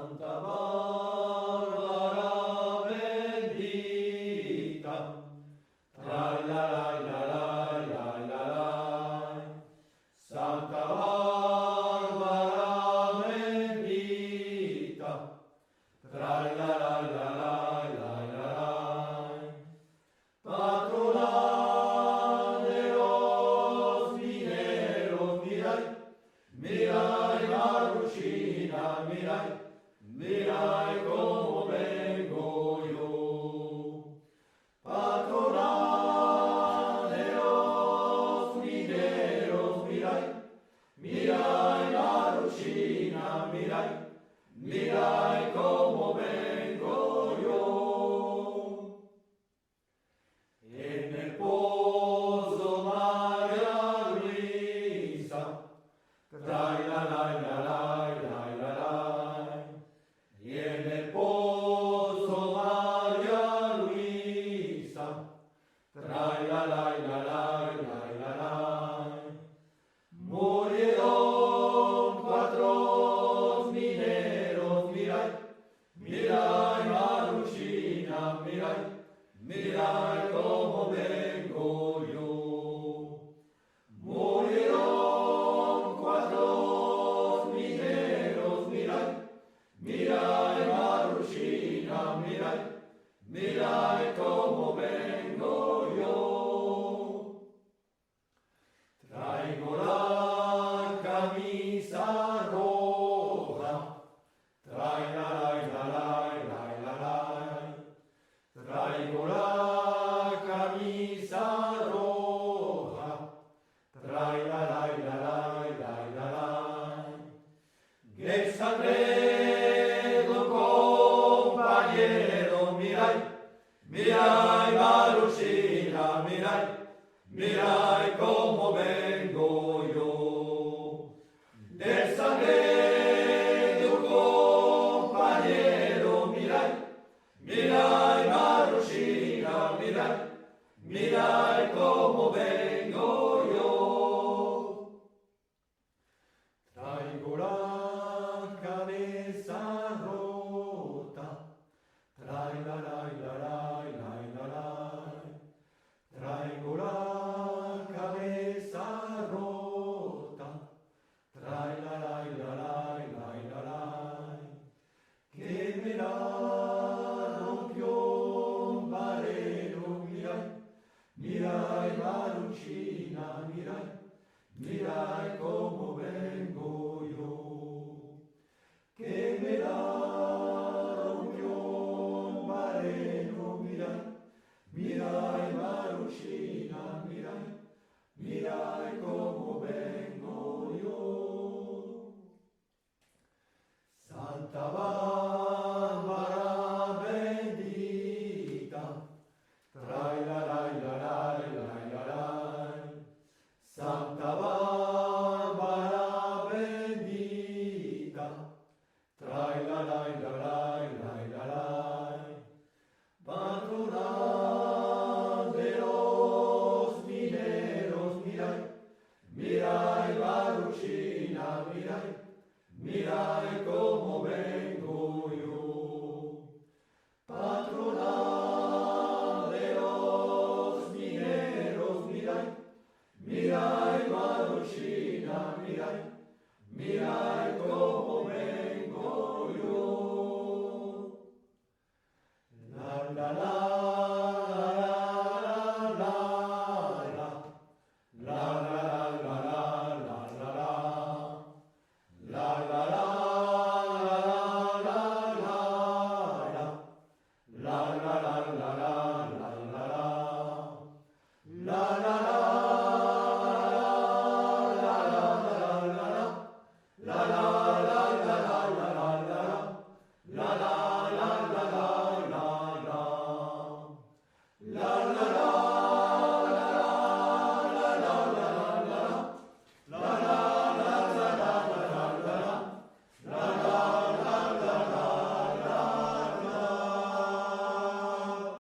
Santa Barbara bendita, tra la la la la la la la. Santa Barbara bendita, tra la la la la la la la. Patrona de los mineros, mirai, mirai Marruchina, mirai, mirai cómo vengo yo. Patrona de los mineros, mirai, mirai Marruchina, mirai, mirai cómo vengo yo. En el pozo María Luisa, trai la la la la la la la. Y en el pozo María Luisa, trai la la la la la la la. Murieron 4 mineros, mirai, mirai Marruchina, mirai, mirai cómo vengo yo. Murieron 4 mineros, mirai, mirai Marruchina, mirai, mirai cómo vengo yo. Traigo la camisa roja, trai la la la la la la. Traigo la camisa roja, trai la la la la la la. Que sangre